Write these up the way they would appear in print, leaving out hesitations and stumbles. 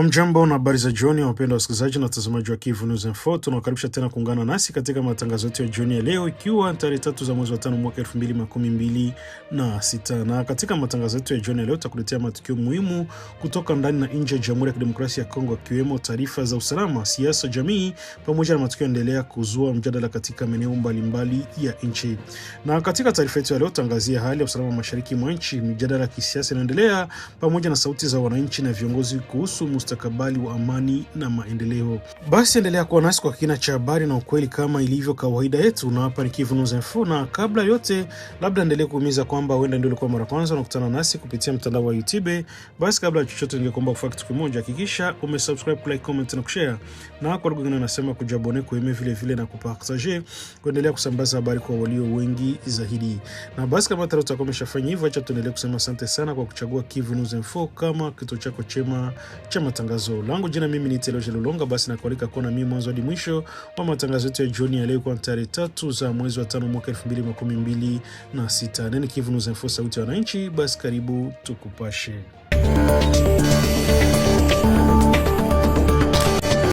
Mjambo na habari za jioni wapendwa wasikilizaji na watazamaji wa Kivu News Info. Tunawakaribisha tena kuungana nasi katika matangazo yetu ya jioni ya leo, ikiwa tarehe 3 za mwezi wa 5 mwaka 2026. Na katika matangazo yetu ya jioni ya leo tutakuletea matukio muhimu kutoka ndani na nje ya Jamhuri ya Kidemokrasia ya Kongo, ikiwemo taarifa za usalama, siasa, jamii pamoja na matukio yanaendelea kuzua mjadala katika maeneo mbalimbali ya nchi. Na katika taarifa yetu ya leo tangazia hali ya usalama mashariki mwa nchi, mjadala ya kisiasa inaendelea pamoja na sauti za wananchi na viongozi kuhusu mustakabali wa amani na maendeleo. Basi endelea kuwa nasi kwa kina cha habari na ukweli kama ilivyo kawaida yetu, na hapa ni Kivu News Info. Na kabla yote, labda endelee kuhimiza kwamba huenda ndio ilikuwa mara kwanza unakutana nasi kupitia mtandao wa YouTube. Basi kabla ya chochote, ningekuomba ufanye kitu kimoja: hakikisha umesubscribe, like, comment na kushare, na kwa lugha nyingine nasema kujabone, kuhime vile na kupartager, kuendelea kusambaza habari kwa walio wengi zaidi. Na basi kama tayari umeshafanya hivyo, acha tuendelee kusema asante sana kwa kuchagua Kivu News Info kama kituo chako chema cha matangazo. Langu jina mimi ni Teloje Lulonga. Basi nakualika kuona mimi mwanzo hadi mwisho wa matangazo yetu ya jioni ya leo, kwa tarehe 3 za mwezi wa 5 mwaka 2026. Nani Kivu News Info, sauti ya wananchi. Basi karibu tukupashe.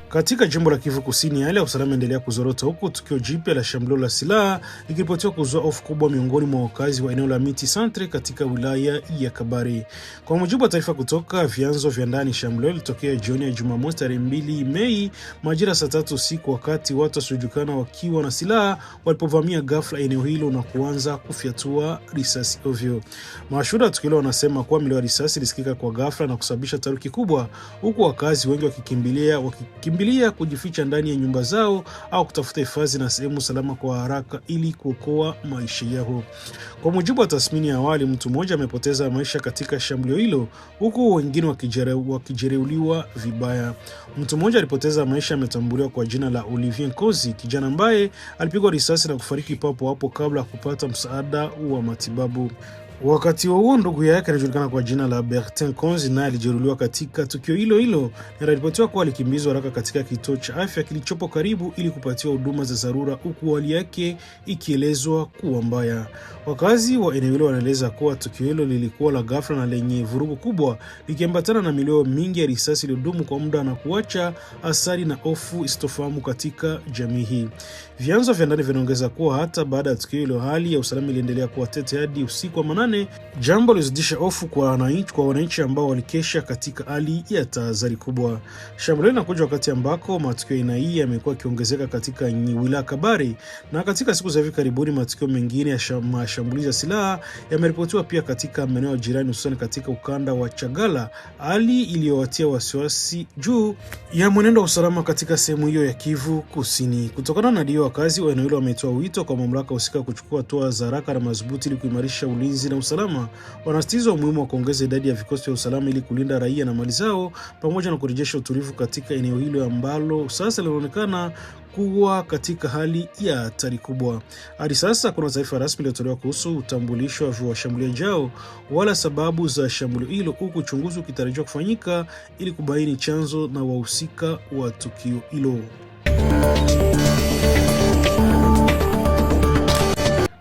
Katika jimbo la Kivu Kusini, hali ya usalama endelea kuzorota, huku tukio jipya la shambulio la silaha ikiripotiwa kuzua hofu kubwa miongoni mwa wakazi wa eneo la Miti Centre katika wilaya ya Kabare. Kwa mujibu wa taarifa kutoka vyanzo vya ndani, shambulio lilitokea jioni ya Jumamosi tarehe 2 Mei majira saa 3 usiku, wakati watu wasiojulikana wakiwa na silaha walipovamia ghafla eneo hilo na kuanza kufyatua risasi ovyo. Mashuhuda wa tukio wanasema kuwa milio ya risasi ilisikika kwa ghafla na kusababisha taharuki kubwa, huku wakazi wengi wakikimbilia kujificha ndani ya nyumba zao au kutafuta hifadhi na sehemu salama kwa haraka ili kuokoa maisha yao. Kwa mujibu wa tathmini ya awali, mtu mmoja amepoteza maisha katika shambulio hilo, huku wengine wakijeruhiwa vibaya. Mtu mmoja alipoteza maisha ametambuliwa kwa jina la Olivier Nkozi, kijana ambaye alipigwa risasi na kufariki papo hapo kabla ya kupata msaada wa matibabu. Wakati huo ndugu yake anajulikana kwa jina la Bertin Konzi naye alijeruhiwa katika tukio hilo na aliripotiwa kuwa alikimbizwa haraka katika kituo cha afya kilichopo karibu ili kupatiwa huduma za dharura, huku hali yake ikielezwa kuwa mbaya. Wakazi wa eneo hilo wanaeleza kuwa tukio hilo lilikuwa la ghafla na lenye vurugu kubwa, likiambatana na milio mingi ya risasi iliyodumu kwa muda na kuacha athari na hofu isitofahamu katika jamii hii. Vyanzo vya ndani vinaongeza kuwa hata baada ya tukio hilo, hali ya usalama iliendelea kuwa tete hadi usiku wa manane, jambo lilizidisha hofu kwa wananchi ambao walikesha katika hali ya tahadhari kubwa. Shambulio linakuja wakati ambako matukio aina hii yamekuwa yakiongezeka katika wilaya Kabare, na katika siku za hivi karibuni matukio mengine ya mashambulizi ya silaha yameripotiwa pia katika maeneo jirani, hususan katika ukanda wa Chagala, hali iliyowatia wasiwasi juu ya mwenendo wa usalama katika sehemu hiyo ya Kivu Kusini. Kutokana na hiyo, wakazi wa eneo hilo wametoa wito kwa mamlaka husika kuchukua hatua za haraka na madhubuti ili kuimarisha ulinzi na usalama. Wanasisitiza umuhimu wa kuongeza idadi ya vikosi vya usalama ili kulinda raia na mali zao pamoja na kurejesha utulivu katika eneo hilo ambalo sasa linaonekana kuwa katika hali ya hatari kubwa. Hadi sasa kuna taarifa rasmi iliyotolewa kuhusu utambulisho wa washambuliaji hao wala sababu za shambulio hilo, huku uchunguzi ukitarajiwa kufanyika ili kubaini chanzo na wahusika wa tukio hilo.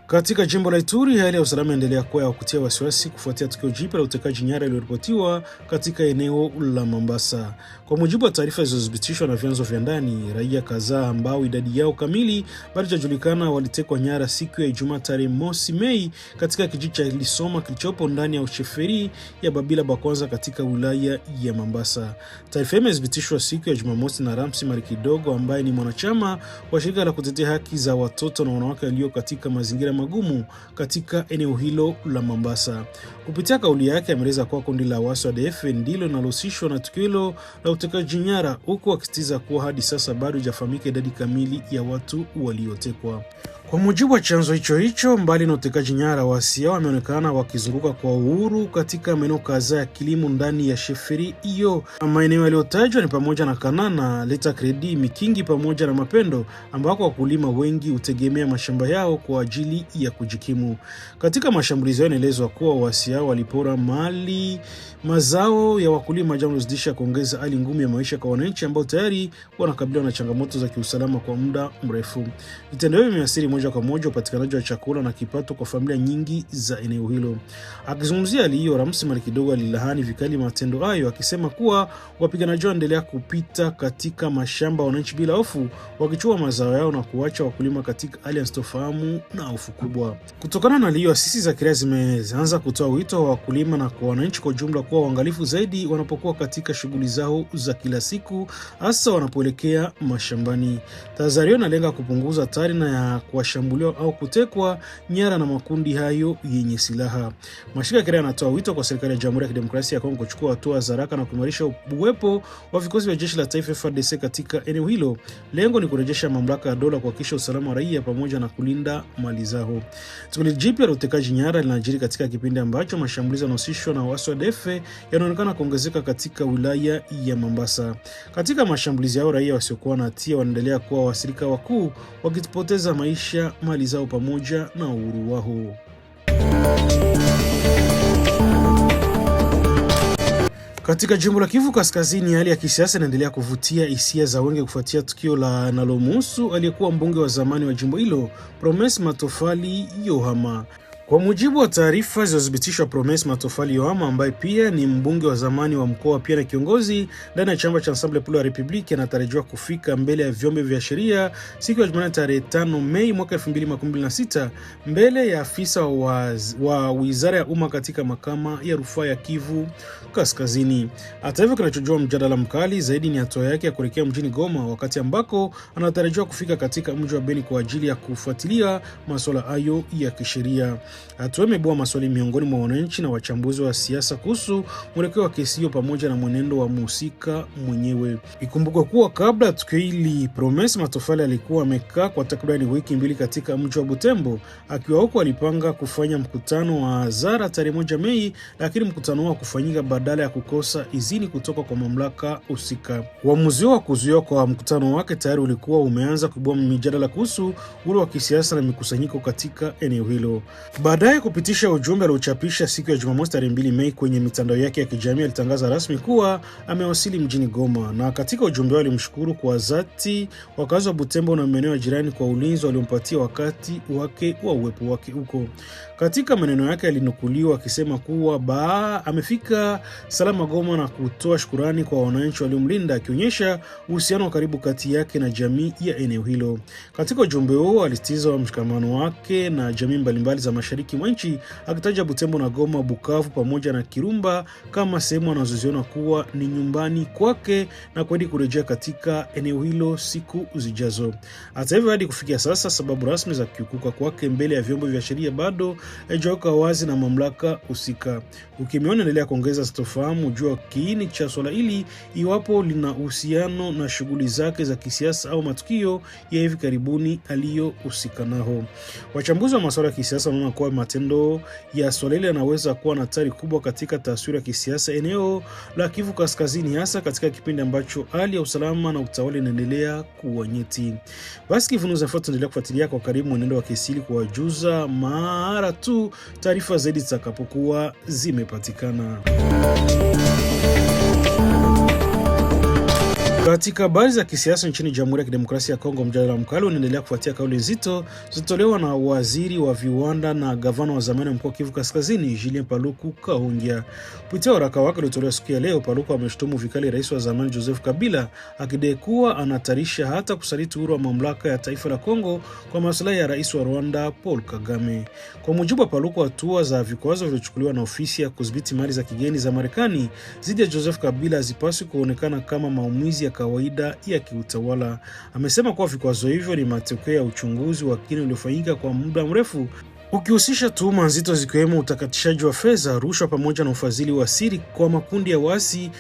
Katika jimbo la Ituri, hali ya usalama inaendelea kuwa ya kutia wasiwasi kufuatia tukio jipya la utekaji nyara iliyoripotiwa katika eneo la Mombasa. Kwa mujibu wa taarifa zilizothibitishwa na vyanzo vya ndani, raia kadhaa ambao idadi yao kamili bado haijajulikana walitekwa nyara siku ya Ijumaa tarehe 1 Mei katika kijiji cha Lisoma kilichopo ndani ya sheferi ya Babila Bakwanza katika wilaya ya Mombasa. Taarifa imethibitishwa siku ya Jumamosi na Ramsi Marikidogo ambaye ni mwanachama wa shirika la kutetea haki za watoto na wanawake walio katika mazingira magumu katika eneo hilo la Mombasa. Kupitia kauli yake, ameeleza kuwa kundi la waasi wa ADF ndilo linalohusishwa na tukio hilo la utekaji nyara, huku akisitiza kuwa hadi sasa bado haijafahamika idadi kamili ya watu waliotekwa. Kwa mujibu wa chanzo hicho, mbali na utekaji nyara, waasi hao wameonekana wakizunguka kwa uhuru katika maeneo kadhaa ya kilimo ndani ya sheferi hiyo. Maeneo yaliyotajwa ni pamoja na Kanana, Leta Kredi, Mikingi pamoja na Mapendo, ambako wakulima wengi hutegemea mashamba yao kwa ajili ya kujikimu. Katika mashambulizi yao inaelezwa kuwa waasi hao walipora mazao ya wakulima, jambo linalozidisha kuongeza hali ngumu ya maisha kwa wananchi ambao tayari wanakabiliwa na changamoto za kiusalama kwa muda mrefu. Vitendo hivyo vimeathiri moja kwa moja upatikanaji wa chakula na kipato kwa familia nyingi za eneo hilo. Akizungumzia hali hiyo, Ramsi Malikidogo alilahani vikali matendo hayo, akisema kuwa wapiganaji wanaendelea kupita katika mashamba wananchi bila hofu, wakichukua mazao yao na kuacha wakulima katika hali ya sintofahamu na hofu kubwa. Kutokana na hiyo, asasi za kiraia zimeanza kutoa wito wa wakulima na kwa wananchi kwa jumla kuwa waangalifu zaidi wanapokuwa katika shughuli zao za kila siku, hasa wanapoelekea mashambani. Tahadhari hiyo inalenga kupunguza hatari na ya kuwashambuliwa au kutekwa nyara na makundi hayo yenye silaha. Mashirika ya kiraia yanatoa wito kwa serikali ya Jamhuri ya Kidemokrasia ya Kongo kuchukua hatua za haraka na kuimarisha uwepo wa vikosi vya jeshi la taifa FARDC katika eneo hilo. Lengo ni kurejesha mamlaka ya dola, kuhakikisha usalama wa raia pamoja na kulinda mali zao. Tukio jipya la utekaji nyara linajiri katika kipindi ambacho mashambulizi yanahusishwa na waasi wa ADF yanaonekana kuongezeka katika wilaya ya Mambasa. Katika mashambulizi yao, raia wasiokuwa na hatia wanaendelea kuwa waathirika wakuu, wakipoteza maisha, mali zao pamoja na uhuru wao. Katika jimbo la Kivu Kaskazini, hali ya kisiasa inaendelea kuvutia hisia za wengi kufuatia tukio la nalomhusu aliyekuwa mbunge wa zamani wa jimbo hilo, Promise Matofali Yohama. Kwa mujibu wa taarifa zilizothibitishwa, Promise Matofali Yohama, ambaye pia ni mbunge wa zamani wa mkoa pia na kiongozi ndani ya chama cha Ensemble pour la République, anatarajiwa kufika mbele ya vyombo vya sheria siku ya Jumanne tarehe 5 Mei mwaka 2026 mbele ya afisa wa Wizara ya Umma katika mahakama ya rufaa ya Kivu Kaskazini. Hata hivyo, kinachojua mjadala mkali zaidi ni hatua yake ya kuelekea mjini Goma, wakati ambako anatarajiwa kufika katika mji wa Beni kwa ajili ya kufuatilia masuala hayo ya kisheria. Hatua imebua maswali miongoni mwa wananchi na wachambuzi wa siasa kuhusu mwelekeo wa kesi hiyo pamoja na mwenendo wa mhusika mwenyewe. Ikumbukwe kuwa kabla ya tukio hili, Promise Matofali alikuwa amekaa kwa takribani wiki mbili katika mji wa Butembo. Akiwa huko, alipanga kufanya mkutano wa hadhara tarehe 1 Mei, lakini mkutano huo kufanyika badala ya kukosa idhini kutoka kwa mamlaka husika. Uamuzi wa kuzuiwa kwa mkutano wake tayari ulikuwa umeanza kuibua mijadala kuhusu ule wa kisiasa na mikusanyiko katika eneo hilo. Baadaye, kupitisha ujumbe aliochapisha siku ya Jumamosi tarehe 2 Mei kwenye mitandao yake ya kijamii, alitangaza rasmi kuwa amewasili mjini Goma, na katika ujumbe wake alimshukuru kwa dhati wakazi wa Butembo na maeneo ya jirani kwa ulinzi waliompatia wakati wake wa uwepo wake huko. Katika maneno yake alinukuliwa akisema kuwa amefika salama Goma na kutoa shukurani kwa wananchi waliomlinda, akionyesha uhusiano wa karibu kati yake na jamii ya eneo hilo. Katika ujumbe huo alisitiza mshikamano wake na jamii mbalimbali za mashariki mwa nchi, akitaja Butembo na Goma, Bukavu pamoja na Kirumba kama sehemu anazoziona kuwa ni nyumbani kwake na kwenda kurejea katika eneo hilo siku zijazo. Hata hivyo, hadi kufikia sasa sababu rasmi za kukiuka kwake mbele ya vyombo vya sheria bado haijawekwa wazi na mamlaka husika. Ukimya unaendelea kuongeza sitofahamu juu ya kiini cha swala hili, iwapo lina uhusiano na shughuli zake za kisiasa au matukio ya hivi karibuni aliyohusika nao. Wachambuzi wa masuala ya kisiasa wanaona kuwa matendo ya swala hili yanaweza kuwa na hatari kubwa katika taswira ya kisiasa eneo la Kivu Kaskazini, hasa katika kipindi ambacho hali ya usalama na utawala inaendelea kuwa nyeti. Basi Kivu News tunaendelea kufuatilia kwa karibu mwenendo wa kesi hili, kuwajuza mara tu taarifa zaidi zitakapokuwa zimepatikana. Katika habari za kisiasa nchini Jamhuri ya Kidemokrasia ya Kongo, mjadala mkali unaendelea kufuatia kauli nzito zilizotolewa na waziri wa viwanda na gavana wa zamani wa mkoa Kivu Kaskazini, Julien Paluku Kahongya. Kupitia waraka wake uliotolewa siku ya leo, Paluku ameshutumu vikali rais wa zamani Joseph Kabila, akidai kuwa anahatarisha hata kusaliti uhuru wa mamlaka ya taifa la Kongo kwa maslahi ya rais wa Rwanda Paul Kagame. Kwa mujibu wa Paluku, hatua za vikwazo vilivyochukuliwa na ofisi ya kudhibiti mali za kigeni za Marekani dhidi ya Joseph Kabila hazipaswi kuonekana kama maumizi ya kawaida ya kiutawala. Amesema kuwa vikwazo hivyo ni matokeo ya uchunguzi wa kina uliofanyika kwa muda mrefu, ukihusisha tuhuma nzito zikiwemo utakatishaji wa fedha, rushwa pamoja na ufadhili wa siri kwa makundi ya waasi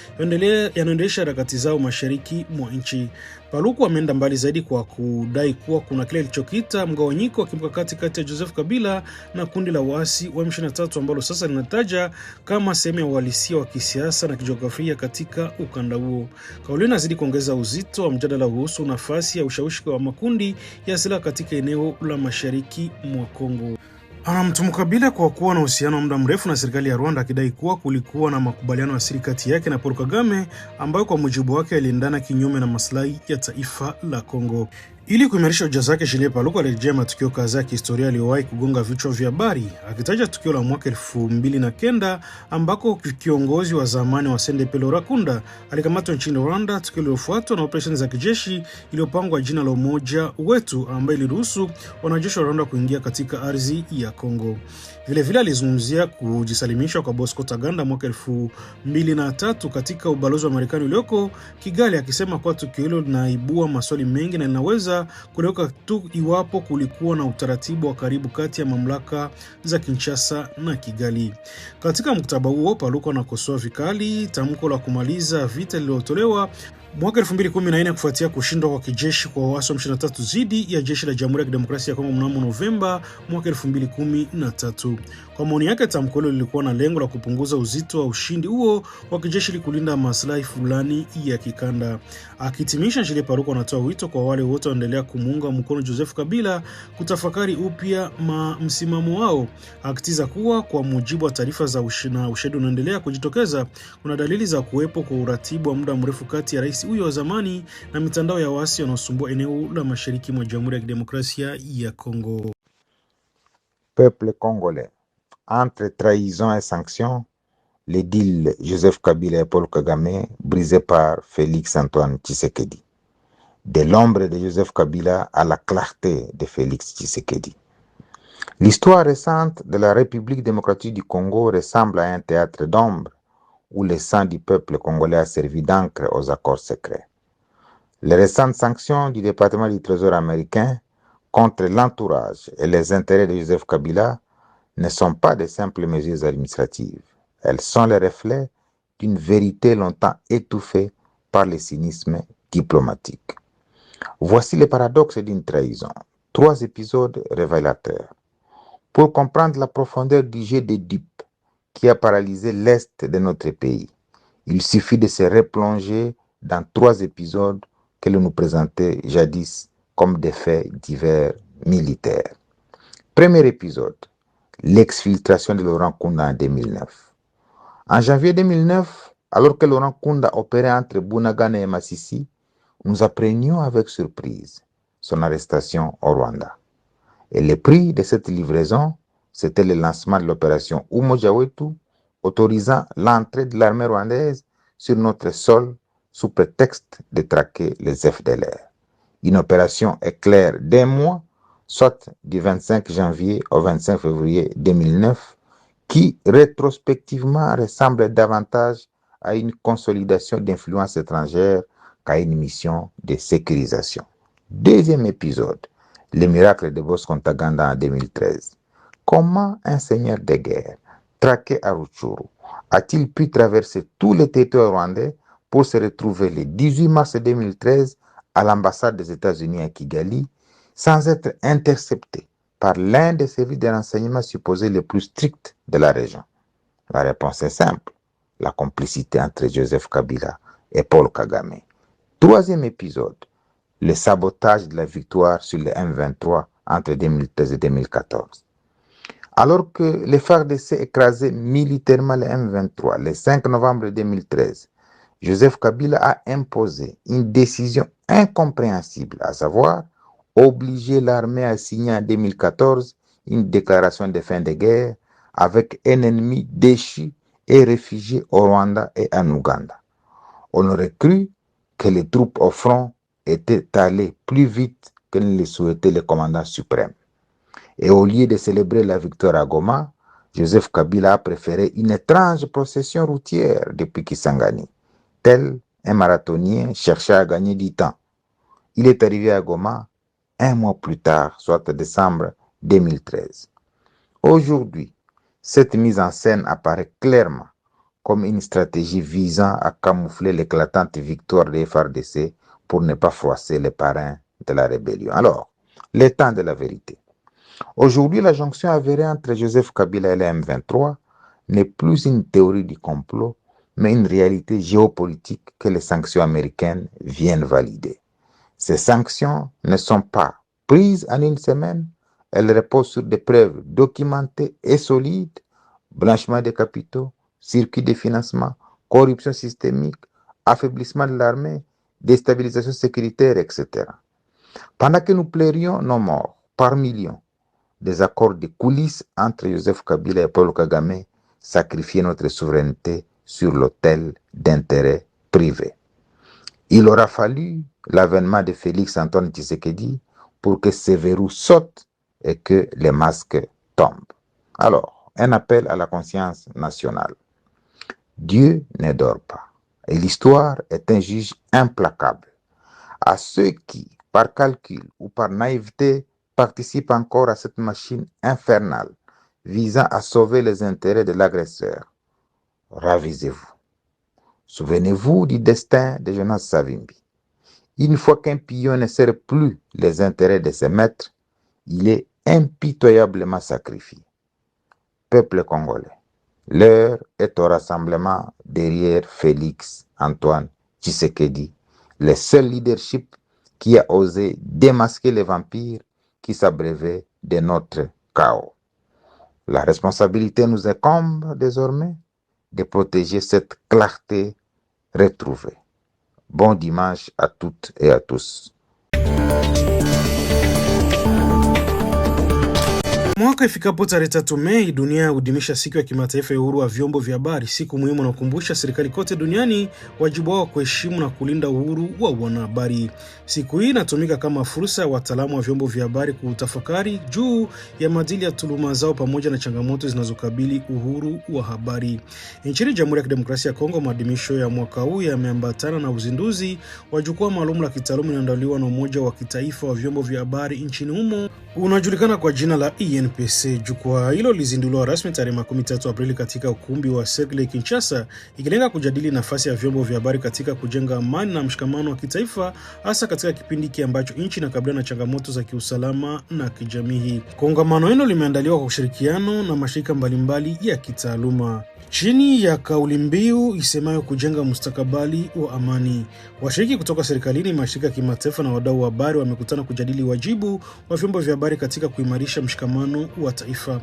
yanaendelesha harakati zao mashariki mwa nchi. Paluku ameenda mbali zaidi kwa kudai kuwa kuna kile kilichokita mgawanyiko wa kimkakati kati ya Joseph Kabila na kundi la waasi wa M23 ambalo sasa linataja kama sehemu ya uhalisia wa kisiasa na kijiografia katika ukanda huo. Kauli inazidi kuongeza uzito wa mjadala kuhusu nafasi ya ushawishi wa makundi ya silaha katika eneo la mashariki mwa Kongo. Anamtuhumu Kabila kwa kuwa na uhusiano wa muda mrefu na serikali ya Rwanda, akidai kuwa kulikuwa na makubaliano ya siri kati yake na Paul Kagame ambayo kwa mujibu wake yaliendana kinyume na maslahi ya taifa la Kongo. Ili kuimarisha hoja zake, Julien Paluku alirejea matukio kadhaa ya kihistoria aliyowahi kugonga vichwa vya habari, akitaja tukio la mwaka 2009 ambako kiongozi wa zamani wa CNDP Laurent Nkunda alikamatwa nchini Rwanda, tukio lililofuatwa na operesheni za kijeshi iliyopangwa jina la Umoja Wetu ambayo iliruhusu wanajeshi wa Rwanda kuingia katika ardhi ya Kongo. Vilevile alizungumzia kujisalimisha kwa Bosco Ntaganda mwaka 2003 katika ubalozi wa Marekani ulioko Kigali, akisema kuwa tukio hilo linaibua maswali mengi na linaweza kuleweka tu iwapo kulikuwa na utaratibu wa karibu kati ya mamlaka za Kinshasa na Kigali. Katika mkataba huo, Paluku anakosoa vikali tamko la kumaliza vita lililotolewa mwaka 2014 kufuatia kushindwa kwa kijeshi kwa waasi wa M23 dhidi ya jeshi la Jamhuri ya Kidemokrasia ya Kongo mnamo Novemba mwaka 2013. Kwa maoni yake, tamko hilo lilikuwa na lengo la kupunguza uzito wa ushindi huo wa kijeshi ili kulinda maslahi fulani ya kikanda. Akihitimisha, Julien Paluku anatoa wito kwa wale wote wanaendelea kumuunga mkono Joseph Kabila kutafakari upya msimamo wao, akitiza kuwa kwa mujibu wa taarifa za ushahidi unaendelea kujitokeza, kuna dalili za kuwepo kwa uratibu wa muda mrefu kati ya rais huyo wa zamani na mitandao ya waasi wanaosumbua eneo la mashariki mwa Jamhuri ya Kidemokrasia ya Kongo. Peuple congolais, entre trahison et sanctions, les deals Joseph Kabila et Paul Kagame brisés par Félix Antoine Tshisekedi. De l'ombre de Joseph Kabila à la clarté de Félix Tshisekedi. L'histoire récente de la République démocratique du Congo ressemble à un théâtre d'ombre où le sang du peuple congolais a servi d'encre aux accords secrets. Les récentes sanctions du département du Trésor américain contre l'entourage et les intérêts de Joseph Kabila ne sont pas de simples mesures administratives. Elles sont le reflet d'une vérité longtemps étouffée par le cynisme diplomatique. Voici le paradoxe d'une trahison. 3 épisodes révélateurs. Pour comprendre la profondeur du jeu des dupes qui a paralysé l'Est de notre pays, il suffit de se replonger dans 3 épisodes que l'on nous présentait jadis comme des faits divers militaires. Premier épisode, l'exfiltration de Laurent Nkunda en 2009. En janvier 2009, alors que Laurent Nkunda opérait entre Bunagana et Masisi, nous apprenions avec surprise son arrestation au Rwanda. Et le prix de cette livraison, c'était le lancement de l'opération Umoja Wetu, autorisant l'entrée de l'armée rwandaise sur notre sol sous prétexte de traquer les FDLR. Une opération éclair d'1 mois, soit du 25 janvier au 25 février 2009, qui rétrospectivement ressemble davantage à une consolidation d'influence étrangère qu'à une mission de sécurisation. Deuxième épisode, le miracle de Bosco Ntaganda en 2013. Comment un seigneur de guerre, traqué à Rutshuru, a-t-il pu traverser tout le territoire rwandais pour se retrouver le 18 mars 2013 à l'ambassade des États-Unis à Kigali, sans être intercepté par l'un des services de renseignement supposés les plus stricts de la région? La réponse est simple, la complicité entre Joseph Kabila et Paul Kagame. Troisième épisode, le sabotage de la victoire sur le M23 entre 2013 et 2014. Alors que les FARDC écrasaient militairement le M23 le 5 novembre 2013, Joseph Kabila a imposé une décision incompréhensible, à savoir obliger l'armée à signer en 2014 une déclaration de fin de guerre avec un ennemi déchu et réfugié au Rwanda et en Ouganda. On aurait cru que les troupes au front étaient allées plus vite que ne le souhaitait le commandant suprême. Et au lieu de célébrer la victoire à Goma, Joseph Kabila a préféré une étrange procession routière depuis Kisangani. Tel un marathonien cherchait à gagner du temps. Il est arrivé à Goma 1 mois plus tard, soit en décembre 2013. Aujourd'hui, cette mise en scène apparaît clairement comme une stratégie visant à camoufler l'éclatante victoire des FARDC pour ne pas froisser les parrains de la rébellion. Alors, les temps de la vérité. Aujourd'hui, la jonction avérée entre Joseph Kabila et la M23 n'est plus une théorie du complot, mais une réalité géopolitique que les sanctions américaines viennent valider. Ces sanctions ne sont pas prises en une semaine, elles reposent sur des preuves documentées et solides: blanchiment des capitaux, circuit de financement, corruption systémique, affaiblissement de l'armée, déstabilisation sécuritaire, etc. Pendant que nous plairions nos morts par millions, des accords de coulisses entre Joseph Kabila et Paul Kagame sacrifiaient notre souveraineté sur l'autel d'intérêts privés. Il aura fallu l'avènement de Félix Antoine Tshisekedi pour que ces verrous sautent et que les masques tombent. Alors, un appel à la conscience nationale. Dieu ne dort pas et l'histoire est un juge implacable. À ceux qui, par calcul ou par naïveté, participent encore à cette machine infernale visant à sauver les intérêts de l'agresseur, ravisez-vous. Souvenez-vous du destin de Jonas Savimbi. Une fois qu'un pion ne sert plus les intérêts de ses maîtres, il est impitoyablement sacrifié. Peuple congolais, l'heure est au rassemblement derrière Félix Antoine Tshisekedi, le seul leadership qui a osé démasquer les vampires qui s'abreuvaient de notre chaos. La responsabilité nous incombe désormais de protéger cette clarté retrouvée. Bon dimanche à toutes et à tous. Mwaka ifikapo tarehe 3 Mei, dunia huadhimisha siku ya kimataifa ya uhuru wa vyombo vya habari, siku muhimu na kukumbusha serikali kote duniani wajibu wao kuheshimu na kulinda uhuru wa wanahabari. Siku hii inatumika kama fursa ya wataalamu wa vyombo vya habari kutafakari juu ya maadili ya taaluma zao pamoja na changamoto zinazokabili uhuru wa habari. Nchini Jamhuri ya Kidemokrasia ya Kongo, maadhimisho ya mwaka huu yameambatana na uzinduzi wa jukwaa maalum la kitaaluma linaloandaliwa na Umoja wa Kitaifa wa Vyombo vya Habari nchini humo, unajulikana kwa jina la INPC. Jukwaa hilo lizinduliwa rasmi tarehe 13 Aprili katika ukumbi wa Cercle Kinshasa, ikilenga kujadili nafasi ya vyombo vya habari katika kujenga amani na mshikamano wa kitaifa, hasa katika kipindi hiki ambacho nchi inakabiliana na changamoto za kiusalama na kijamii. Kongamano hilo limeandaliwa kwa ushirikiano na mashirika mbalimbali ya kitaaluma chini ya kauli mbiu isemayo kujenga mustakabali wa amani. Washiriki kutoka serikalini, mashirika ya kimataifa na wadau wa habari wamekutana kujadili wajibu wa vyombo vya habari katika kuimarisha mshikamano wa taifa.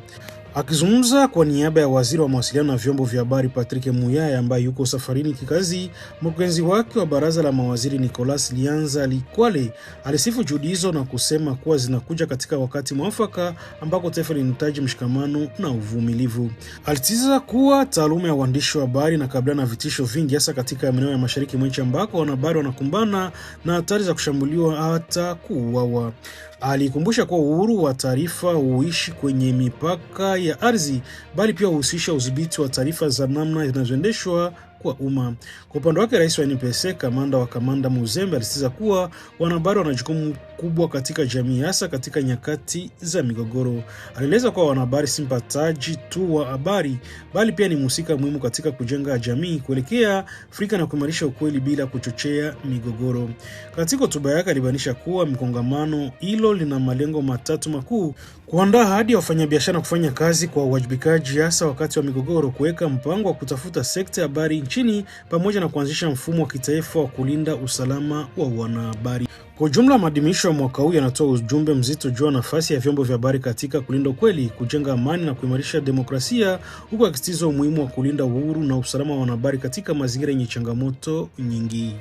Akizungumza kwa niaba ya waziri wa mawasiliano na vyombo vya habari Patrick Muyaya ambaye yuko safarini kikazi, mkurugenzi wake wa baraza la mawaziri Nicolas Lianza Likwale alisifu juhudi hizo na kusema kuwa zinakuja katika wakati mwafaka ambako taifa linahitaji mshikamano na uvumilivu. Alisisitiza kuwa taaluma ya uandishi wa habari inakabiliana na vitisho vingi, hasa katika maeneo ya mashariki mwa nchi ambako wanahabari wanakumbana na hatari za kushambuliwa hata kuuawa. Alikumbusha kuwa uhuru wa taarifa huishi kwenye mipaka ya ardhi, bali pia huhusisha udhibiti wa taarifa za namna zinazoendeshwa kwa umma. Kwa upande wake, rais wa NPC kamanda wa Kamanda Muzembe alisisitiza kuwa wanahabari wana jukumu kubwa katika jamii, hasa katika nyakati za migogoro. Alieleza kuwa wanahabari si mpataji tu wa habari, bali pia ni mhusika muhimu katika kujenga jamii kuelekea Afrika na kuimarisha ukweli bila kuchochea migogoro. Katika hotuba yake alibainisha kuwa mkongamano hilo lina malengo matatu makuu: kuandaa hadi ya wafanyabiashara kufanya kazi kwa uwajibikaji hasa wakati wa migogoro, kuweka mpango wa kutafuta sekta ya habari nchini, pamoja na kuanzisha mfumo wa kitaifa wa kulinda usalama wa wanahabari. Kwa ujumla, maadhimisho ya mwaka huu yanatoa ujumbe mzito juu ya nafasi ya vyombo vya habari katika kulinda ukweli, kujenga amani na kuimarisha demokrasia, huku akisisitiza umuhimu wa kulinda uhuru na usalama wa wanahabari katika mazingira yenye changamoto nyingi.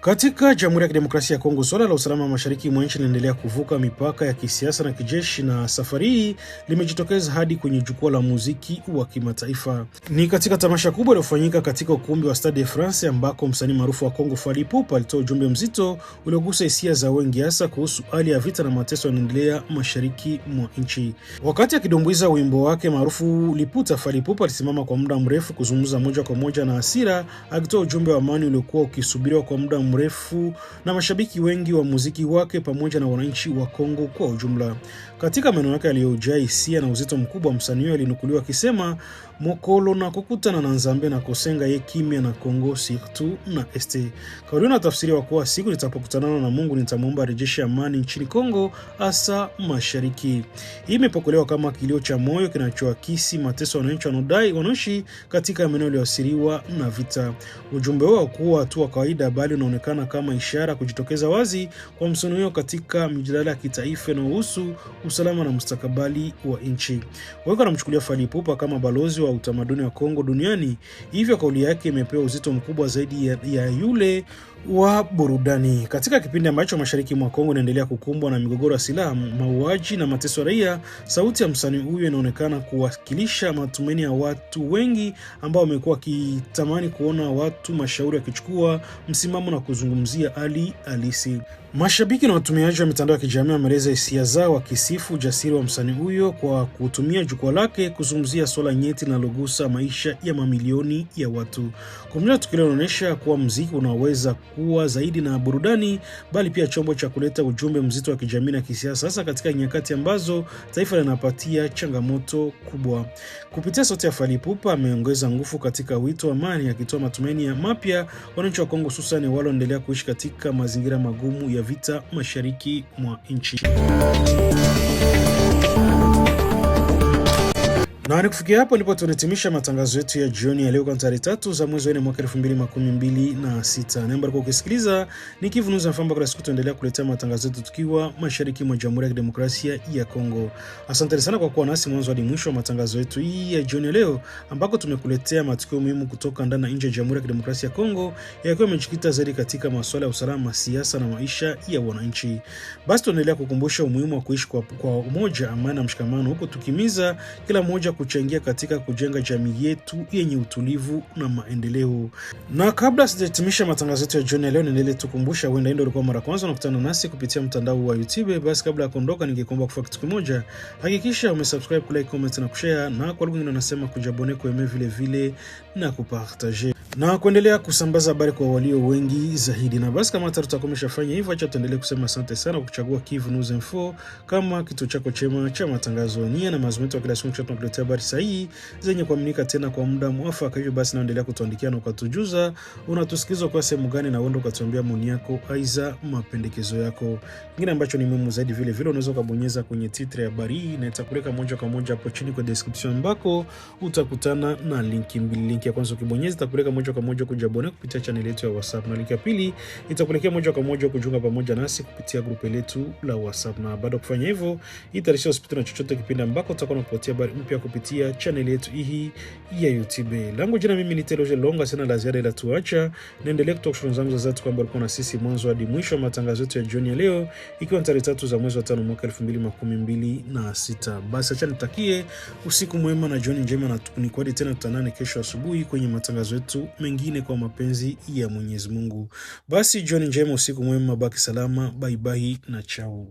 Katika Jamhuri ya Kidemokrasia ya Kongo, suala la usalama mashariki mwa nchi linaendelea kuvuka mipaka ya kisiasa na kijeshi, na safari hii limejitokeza hadi kwenye jukwaa la muziki wa kimataifa. Ni katika tamasha kubwa lilofanyika katika ukumbi wa Stade de France ambako msanii maarufu wa Kongo Fally Ipupa alitoa ujumbe mzito uliogusa hisia za wengi, hasa kuhusu hali ya vita na mateso yanayoendelea mashariki mwa nchi. Wakati akidumbuiza wimbo wake maarufu Liputa, Fally Ipupa alisimama kwa muda mrefu kuzungumza moja kwa moja na hasira, akitoa ujumbe wa amani uliokuwa ukisubiriwa kwa muda mrefu na mashabiki wengi wa muziki wake pamoja na wananchi wa Kongo kwa ujumla. Katika maneno yake aliyojaa hisia na uzito mkubwa, msanii alinukuliwa akisema, mokolo na kukutana na Nzambe na kosenga ye kimya na Kongo surtout na este. Kauli na tafsiriwa kuwa siku nitapokutana na Mungu nitamwomba arejeshe amani nchini Kongo, hasa mashariki. Hii imepokelewa kama kilio cha moyo kinachoakisi mateso wananchi wanaoishi katika maeneo yaliyoathiriwa na vita. Ujumbe huo haukuwa hatua kawaida, bali unaonekana kama ishara kujitokeza wazi kwa msongamano katika mijadala ya kitaifa inayohusu usalama na mustakabali wa nchi. Wengi wanamchukulia Fally Ipupa kama balozi wa utamaduni wa Kongo duniani, hivyo kauli yake imepewa uzito mkubwa zaidi ya yule wa burudani. Katika kipindi ambacho mashariki mwa Kongo inaendelea kukumbwa na migogoro ya silaha, mauaji na mateso ya raia, sauti ya msanii huyu inaonekana kuwakilisha matumaini ya watu wengi ambao wamekuwa wakitamani kuona watu mashauri wakichukua msimamo na kuzungumzia hali halisi. Mashabiki na watumiaji wa mitandao ya kijamii wameeleza hisia zao wakisifu ujasiri wa msanii huyo kwa kutumia jukwaa lake kuzungumzia swala nyeti linalogusa maisha ya mamilioni ya watu. Kwa mjadala, tukio linaonyesha kuwa muziki unaweza kuwa zaidi na burudani, bali pia chombo cha kuleta ujumbe mzito wa kijamii na kisiasa, hasa katika nyakati ambazo taifa linapatia changamoto kubwa. Kupitia sauti ya Fally Ipupa ameongeza nguvu katika wito wa amani, akitoa matumaini ya mapya wananchi wa Kongo, hususan wale wanaendelea kuishi katika mazingira magumu ya vita mashariki mwa nchi. Na kufikia hapo ndipo tunahitimisha matangazo yetu ya jioni ya leo kwa tarehe 3 za mwezi wa 4 mwaka 2026. Namba kwa kusikiliza ni Kivu News Mfamba, kwa siku tuendelea kuletea matangazo yetu tukiwa mashariki mwa Jamhuri ya Kidemokrasia ya Kongo. Asante sana kwa kuwa nasi mwanzo hadi mwisho wa matangazo yetu hii ya jioni leo, ambako tumekuletea matukio muhimu kutoka ndani na nje ya Jamhuri ya Kidemokrasia ya Kongo, yakiwa yamejikita zaidi katika masuala ya usalama, siasa na maisha ya wananchi. Basi tuendelea kukumbusha umuhimu wa kuishi kwa umoja, amani na mshikamano, huko tukimiza kila mmoja kuchangia katika kujenga jamii yetu yenye utulivu na maendeleo. Na kabla sijahitimisha matangazo yetu ya jioni leo, niendelee tukumbusha, huenda ndio ulikuwa mara kwanza unakutana nasi kupitia mtandao wa YouTube, basi kabla ya kuondoka ningekuomba kufanya kitu kimoja. Hakikisha umesubscribe, kulike, comment na kushare, na kwa lugha nyingine nasema kujabone, kueme vile na kupartager na kuendelea kusambaza habari kwa walio wengi zaidi. Na basi kama tutakomesha fanya hivyo, acha tuendelee kusema asante sana kwa kuchagua Kivu News Info kama kituo chako chema cha matangazo. Nia na mazungumzo kila siku tunakuletea habari sahihi zenye kuaminika tena kwa muda mwafaka. Hivyo basi naendelea kutuandikia na ukatujuza unatusikizwa kwa sehemu gani, na uende ukatuambia maoni yako aiza mapendekezo yako. Kingine ambacho ni muhimu zaidi, vile unaweza kubonyeza kwenye titre ya habari hii na itakupeleka moja kwa moja hapo chini kwa description, ambako utakutana na linki mbili. Linki ya kwanza ukibonyeza itakupeleka moja kwa moja kujabone kupitia channel yetu ya WhatsApp, na link ya pili itakupelekea moja kwa moja kujiunga pamoja nasi kupitia grupu letu la WhatsApp. Na baada ya kufanya hivyo, itarisha usipite na chochote kipindi ambako tutakuwa tunakupatia habari mpya kupitia channel yetu hii ya YouTube. Langu jina mimi ni Teloje Longa, sina la ziada ila tuacha naendelea kutoa shukrani zangu za dhati kwamba ulikuwa na sisi mwanzo hadi mwisho wa matangazo yetu ya jioni ya leo, ikiwa tarehe 3 za mwezi wa 5 mwaka 2026. Basi acha nitakie usiku mwema na jioni njema, na tukunikuadi tena tutanane kesho asubuhi kwenye matangazo yetu mengine kwa mapenzi ya Mwenyezi Mungu. Basi jioni njema, usiku mwema, baki salama, bye bye na chao.